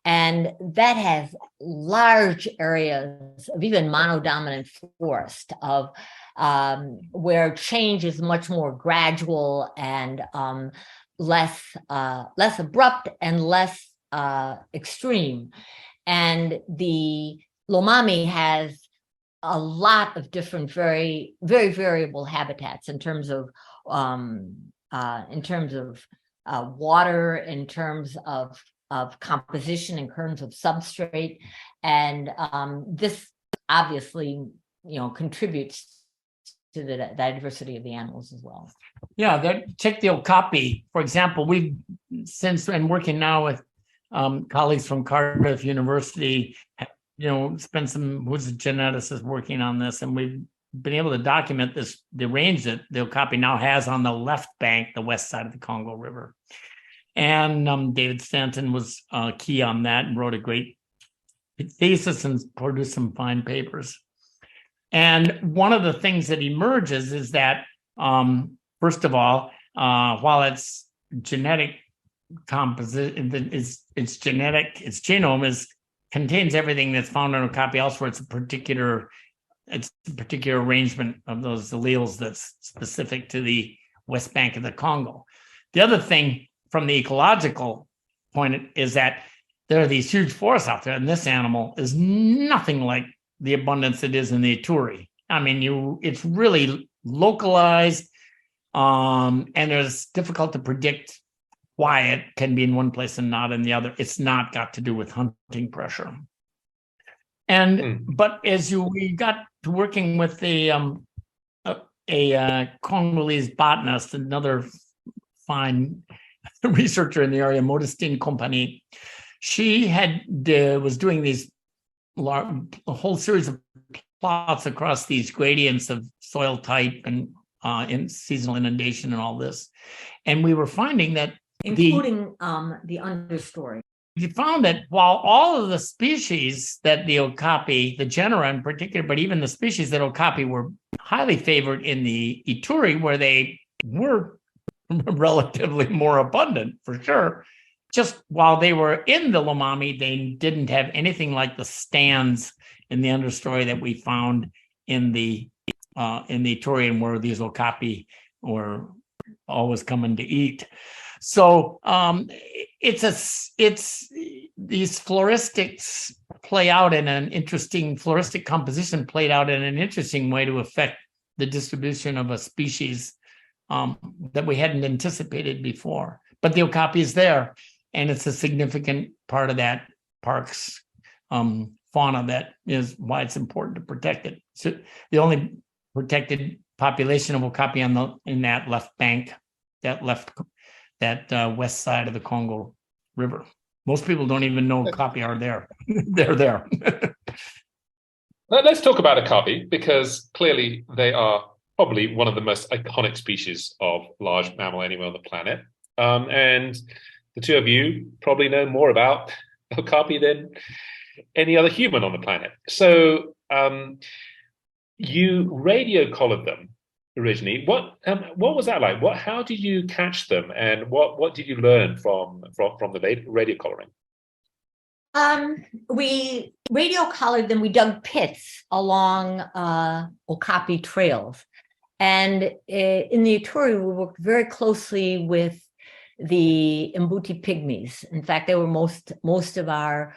and that has large areas of even monodominant forest of where change is much more gradual and less abrupt and less extreme. And the Lomami has a lot of different, very, very variable habitats in terms of water, in terms of composition, in terms of substrate, and this obviously, contributes to the diversity of the animals as well. Yeah, check the Okapi, for example. We've since been working now with colleagues from Cardiff University, spent some who's a geneticist working on this, and we've been able to document the range that the Okapi now has on the left bank, the west side of the Congo River. And David Stanton was key on that and wrote a great thesis and produced some fine papers. And one of the things that emerges is that, first of all, while its genetic composition, its genome contains everything that's found in Okapi elsewhere. It's a particular arrangement of those alleles that's specific to the west bank of the Congo. The other thing from the ecological point is that there are these huge forests out there, and this animal is nothing like the abundance it is in the Ituri. I mean, it's really localized, and it's difficult to predict why it can be in one place and not in the other. It's not got to do with hunting pressure. But as we got to working with a Congolese botanist, another fine researcher in the area, Modestine Compagnie, she was doing a whole series of plots across these gradients of soil type and in seasonal inundation and all this. And we were finding that including the understory. We found that while all of the species that the Okapi, the genera in particular, but even the species that Okapi were highly favored in the Ituri, where they were relatively more abundant for sure, just while they were in the Lomami, they didn't have anything like the stands in the understory that we found in the Ituri, and where these Okapi were always coming to eat. So it's these floristics play out in an interesting floristic composition played out in an interesting way to affect the distribution of a species that we hadn't anticipated before. But the Okapi is there, and it's a significant part of that park's fauna. That is why it's important to protect it. So the only protected population of Okapi in that left bank, that west side of the Congo River. Most people don't even know Okapi are there. They're there. Let's talk about Okapi, because clearly they are probably one of the most iconic species of large mammal anywhere on the planet. And the two of you probably know more about Okapi than any other human on the planet. So you radio collared them originally. What was that like? How did you catch them, and what did you learn from the radio collaring? We radio collared them. We dug pits along Okapi trails, and in the Ituri, we worked very closely with the MaMbuti pygmies. In fact, they were most of our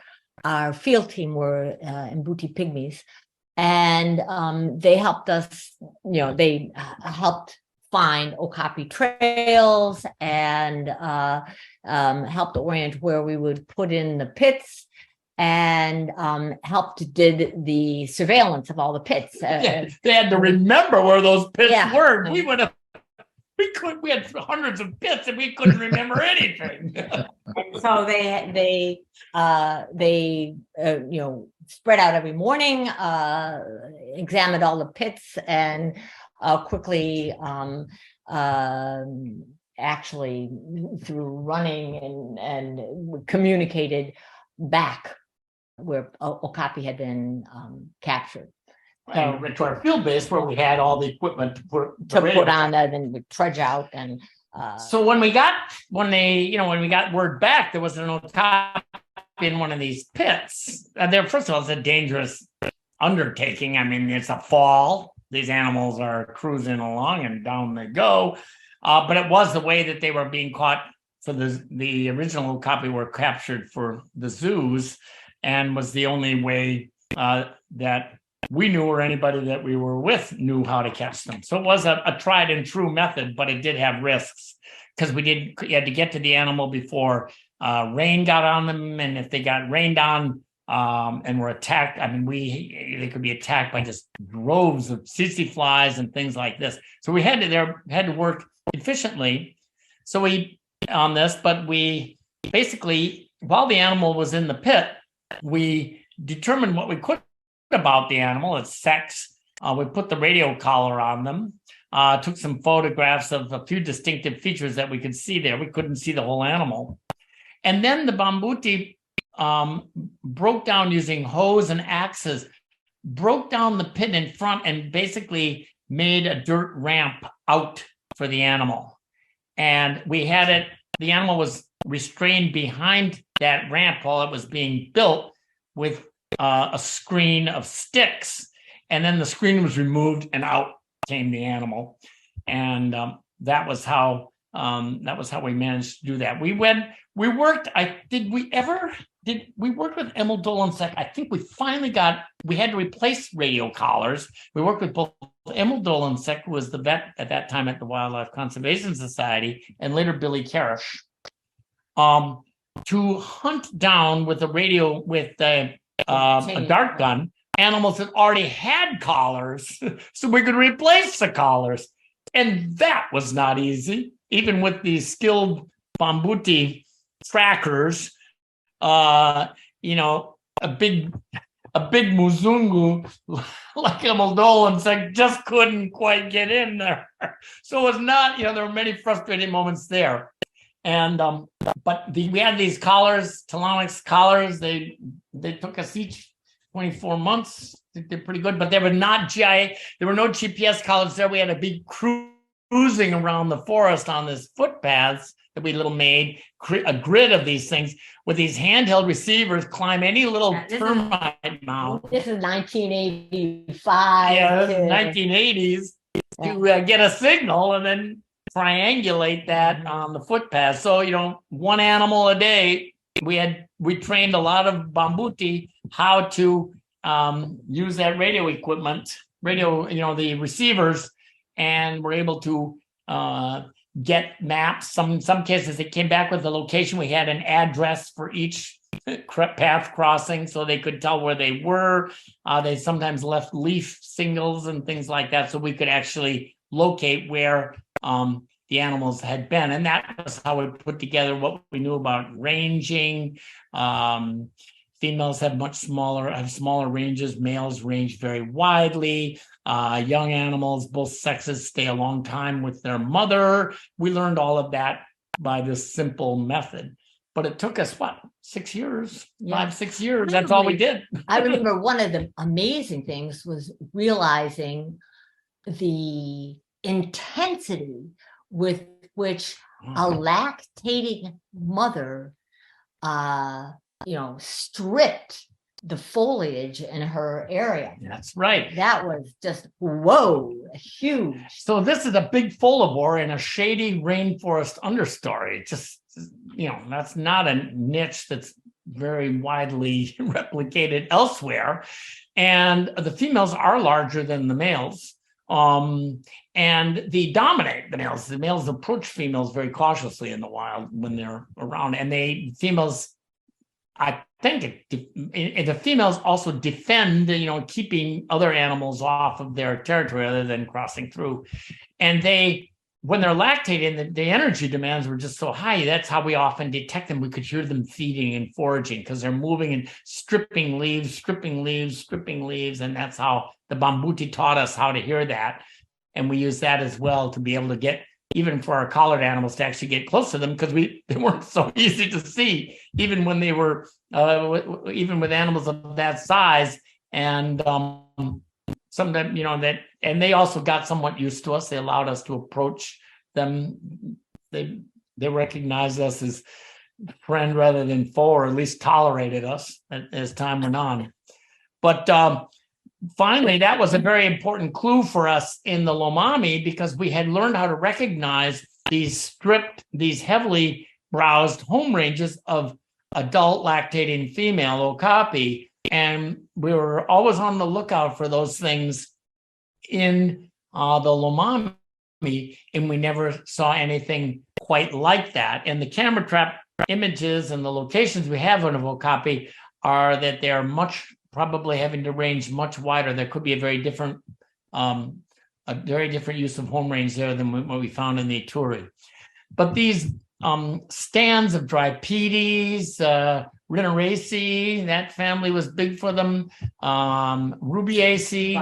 field team were MaMbuti pygmies. And they helped us, they helped find Okapi trails and helped orient where we would put in the pits, and did the surveillance of all the pits. They had to remember where those pits were. We had hundreds of pits and we couldn't remember anything. So they spread out every morning, examined all the pits, and quickly actually through running and communicated back where Okapi had been captured. And went to our field base where we had all the equipment to put on that, and we trudge out. And so when we got word back, there was an Okapi in one of these pits. There, first of all, it's a dangerous undertaking. I mean, it's a fall. These animals are cruising along, and down they go. But it was the way that they were being caught for the original Okapi were captured for the zoos, and was the only way that we knew, or anybody that we were with knew, how to catch them. So it was a tried and true method, but it did have risks, because you had to get to the animal before rain got on them, and if they got rained on and were attacked, I mean, they could be attacked by just droves of tsetse flies and things like this. So we had to work efficiently. So we basically, while the animal was in the pit, we determined what we could about the animal, its sex. We put the radio collar on them, took some photographs of a few distinctive features that we could see there. We couldn't see the whole animal. And then the MaMbuti broke down, using hoes and axes, broke down the pit in front and basically made a dirt ramp out for the animal. And the animal was restrained behind that ramp while it was being built with a screen of sticks. And then the screen was removed and out came the animal. And that was how we managed to do that. We worked with Emil Dolensek. I think we had to replace radio collars. We worked with both Emil Dolensek, who was the vet at that time at the Wildlife Conservation Society, and later Billy Karish, to hunt down with a dart gun animals that already had collars so we could replace the collars. And that was not easy, even with these skilled MaMbuti trackers. A big Muzungu like Emil Dolensek just couldn't quite get in there. So it was not, there were many frustrating moments there. And we had these collars, Telonics collars. They took us each 24 months. I think they're pretty good, but they were not GIA. There were no GPS collars there. We had to be cruising around the forest on this footpaths that we made a grid of these things with these handheld receivers, climb any little termite mound. This is 1985. Yeah, this is 1980s to get a signal and then triangulate that on the footpath. So, one animal a day. We trained a lot of MaMbuti how to use that radio equipment, the receivers, and we're able to get maps. Some cases it came back with the location. We had an address for each path crossing so they could tell where they were. They sometimes left leaf signals and things like that, so we could actually locate where the animals had been. And that was how we put together what we knew about ranging. Females have smaller ranges. Males range very widely. Young animals, both sexes, stay a long time with their mother. We learned all of that by this simple method. But it took us, 6 years? Yeah. 5-6 years. That's all we did. I remember one of the amazing things was realizing the intensity with which a lactating mother stripped the foliage in her area. That's right. That was just, whoa, huge. So this is a big folivore in a shady rainforest understory. Just, that's not a niche that's very widely replicated elsewhere. And the females are larger than the males. And they dominate the males. The males approach females very cautiously in the wild when they're around. And females, I think the females also defend, keeping other animals off of their territory other than crossing through. And when they're lactating, the energy demands were just so high. That's how we often detect them. We could hear them feeding and foraging because they're moving and stripping leaves. And that's how the MaMbuti taught us how to hear that. And we use that as well to be able to get, even for our collared animals, to actually get close to them, because they weren't so easy to see, even when they were, even with animals of that size. And sometimes, and they also got somewhat used to us. They allowed us to approach them. They recognized us as friend rather than foe, or at least tolerated us as time went on. But finally, that was a very important clue for us in the Lomami, because we had learned how to recognize these heavily browsed home ranges of adult lactating female Okapi, and we were always on the lookout for those things in the Lomami, and we never saw anything quite like that. And the camera trap images and the locations we have of Okapi are that they're probably having to range much wider. There could be a very different use of home range there than what we found in the Ituri. But these stands of Drypetes, Rhineraceae, that family was big for them. Rubiaceae,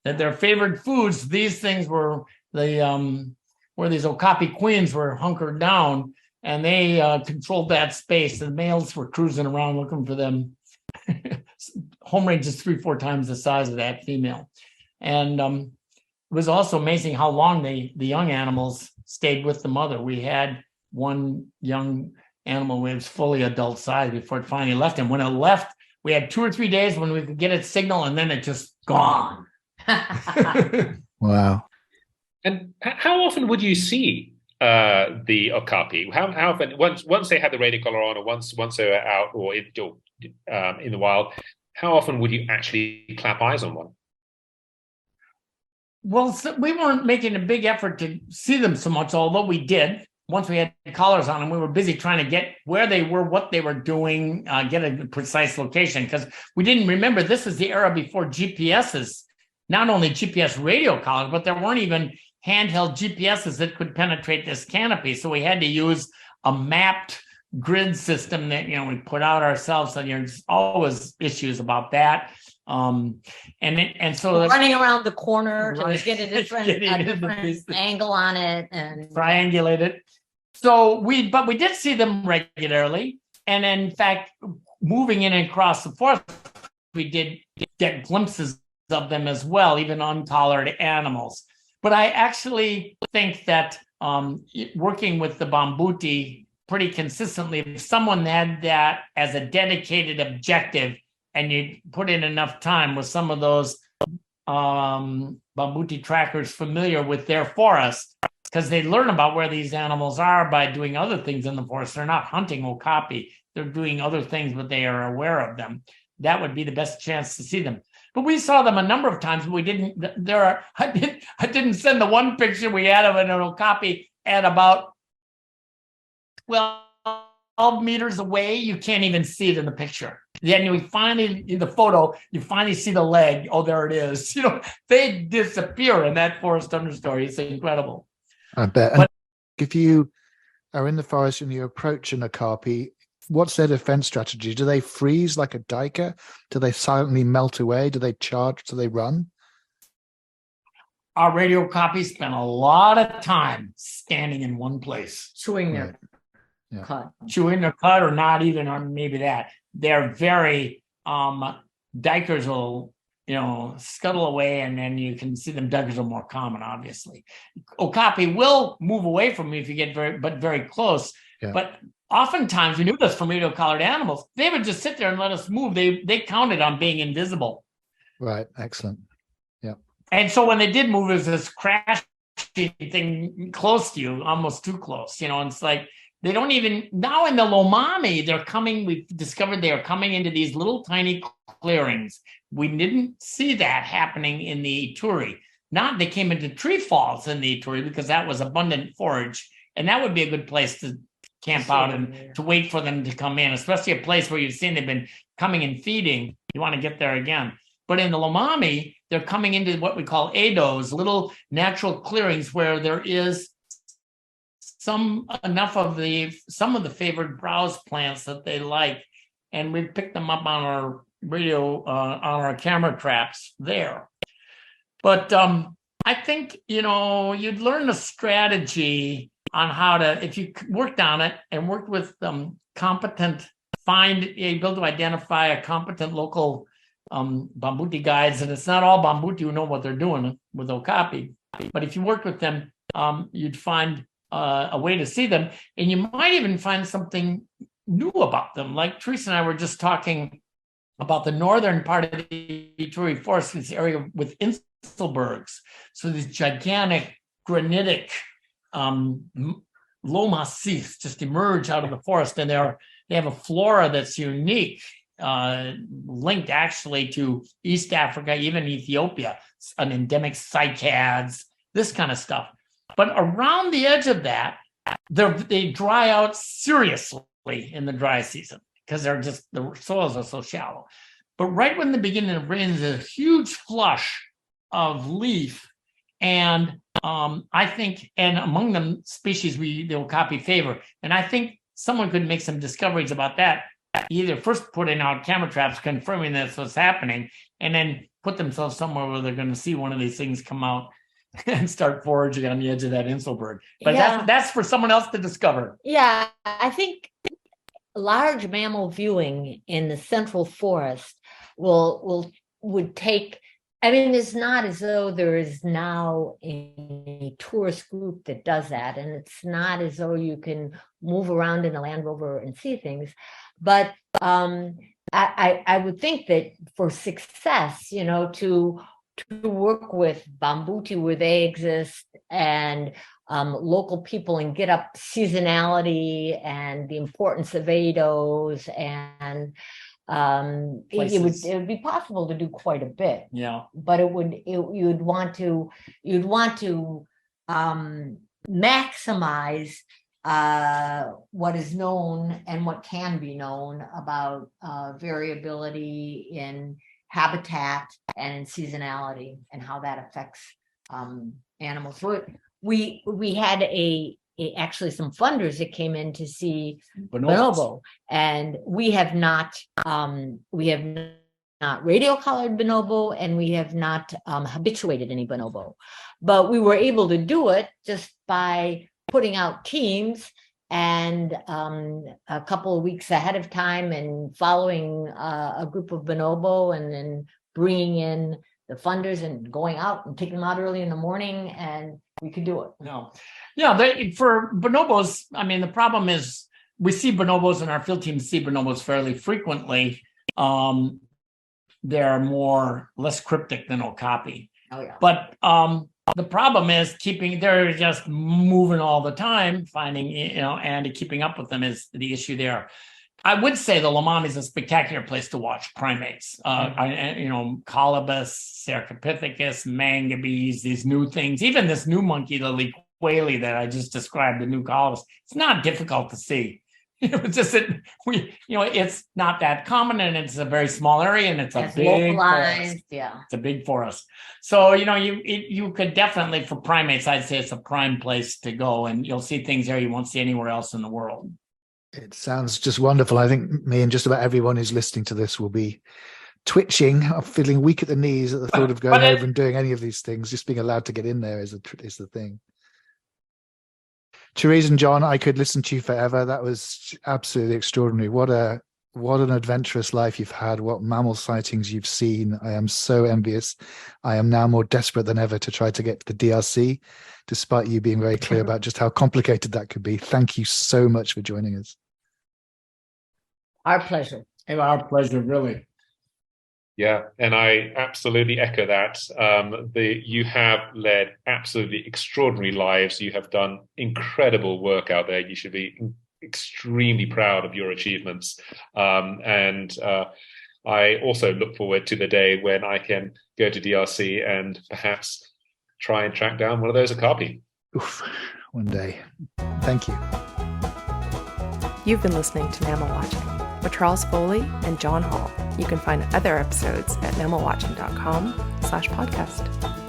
their favorite foods. These things were where these Okapi queens were hunkered down, and they controlled that space. The males were cruising around looking for them. Home range is 3-4 times the size of that female. And it was also amazing how long the young animals stayed with the mother. We had one young animal that was fully adult size before it finally left. And when it left, we had 2 or 3 days when we could get its signal, and then it just gone. Wow. And how often would you see the Okapi? How often, once they had the radio collar on, or once they were out or in the wild, how often would you actually clap eyes on one? Well, we weren't making a big effort to see them so much, although we did. Once we had collars on them, we were busy trying to get where they were, what they were doing, get a precise location, because we didn't remember this is the era before GPSs, not only GPS radio collars, but there weren't even handheld GPSs that could penetrate this canopy. So we had to use a mapped grid system that, we put out ourselves. And there's always issues about that. So running around the corner to Right. get a different angle on it and triangulate it. So we did see them regularly. And in fact, moving in and across the forest, we did get glimpses of them as well, even uncollared animals. But I actually think that working with the MaMbuti pretty consistently, if someone had that as a dedicated objective and you put in enough time with some of those MaMbuti trackers familiar with their forest, because they learn about where these animals are by doing other things in the forest. They're not hunting Okapi. They're doing other things, but they are aware of them. That would be the best chance to see them. But we saw them a number of times. We didn't. I didn't send the one picture we had of an Okapi at about 12 meters away. You can't even see it in the picture. Then we finally, in the photo, you finally see the leg. Oh, there it is. They disappear in that forest understory. It's incredible. I bet. And if you are in the forest and you approach an Okapi, what's their defense strategy? Do they freeze like a duiker? Do they silently melt away? Do they charge? Do they run? Our radio Okapi spent a lot of time standing in one place. chewing their Right. Yeah. cud. Chewing their cud, or not even, or maybe that. They're very, dikers will, scuttle away, and then you can see them. Duikers are more common, obviously. Okapi will move away from you if you get very close. Yeah. But oftentimes, we knew this from radio collared animals, they would just sit there and let us move. They counted on being invisible. Right. Excellent. And so when they did move, it was this crashing thing close to you, almost too close, and it's like, they don't even, now in the Lomami, we've discovered they are coming into these little tiny clearings. We didn't see that happening in the Ituri. They came into tree falls in the Ituri because that was abundant forage. And that would be a good place to camp out and to wait for them to come in, especially a place where you've seen they've been coming and feeding. You want to get there again. But in the Lomami, they're coming into what we call edos, little natural clearings where there is some of the favored browse plants that they like. And we picked them up on our radio, on our camera traps there. But I think, you'd learn a strategy on how to, if you worked on it and worked with able to identify a competent local MaMbuti guides, and it's not all MaMbuti who know what they're doing with Okapi, but if you work with them, you'd find a way to see them, and you might even find something new about them. Like Terese and I were just talking about the northern part of the Ituri forest, this area with inselbergs. So these gigantic granitic lomasis just emerge out of the forest, and they have a flora that's unique, linked actually to East Africa, even Ethiopia, an endemic cycads, this kind of stuff. But around the edge of that, they dry out seriously in the dry season because the soils are so shallow. But right when the beginning of rain, there's a huge flush of leaf, and I think, and among them species the Okapi favor, and I think someone could make some discoveries about that, either first putting out camera traps confirming that's what's happening, and then put themselves somewhere where they're going to see one of these things come out and start foraging on the edge of that inselberg. But that's for someone else to discover. Yeah, I think large mammal viewing in the central forest would take. I mean, it's not as though there is now a tourist group that does that, and it's not as though you can move around in a Land Rover and see things. But I would think that for success, to work with MaMbuti where they exist, and local people, and get up seasonality and the importance of ADOs, and it would be possible to do quite a bit. Yeah, but you'd want to maximize what is known and what can be known about variability in habitat and in seasonality, and how that affects animals. We had actually some funders that came in to see bonobo, and we have not radio collared bonobo, and we have not habituated any bonobo, but we were able to do it just by putting out teams and a couple of weeks ahead of time, and following a group of bonobo, and then bringing in the funders and going out and taking them out early in the morning, and we could do it. No. Yeah, for bonobos, I mean, the problem is we see bonobos, and our field teams see bonobos fairly frequently. They're less cryptic than Okapi. Oh, yeah. But the problem is they're just moving all the time, finding, and keeping up with them is the issue there. I would say the Lomami is a spectacular place to watch primates. Colobus, Cercopithecus, mangabes, these new things, even this new monkey, the liquali that I just described, the new colobus. It's not difficult to see. It's just that it's not that common, and it's a very small area, and it's a big forest. Yeah, it's a big forest. So you could definitely, for primates, I'd say it's a prime place to go, and you'll see things there you won't see anywhere else in the world. It sounds just wonderful. I think me and just about everyone who's listening to this will be twitching, feeling weak at the knees at the thought of going over and doing any of these things. Just being allowed to get in there is the thing. Terese and John, I could listen to you forever. That was absolutely extraordinary. What an adventurous life you've had. What mammal sightings you've seen. I am so envious. I am now more desperate than ever to try to get to the DRC, despite you being very clear about just how complicated that could be. Thank you so much for joining us. Our pleasure. Our pleasure, really. Yeah, and I absolutely echo that. You have led absolutely extraordinary lives. You have done incredible work out there. You should be extremely proud of your achievements. And I also look forward to the day when I can go to DRC and perhaps try and track down one of those Okapi. Oof, one day. Thank you. You've been listening to Mammal Watching with Charles Foley and John Hall. You can find other episodes at mammalwatching.com/podcast.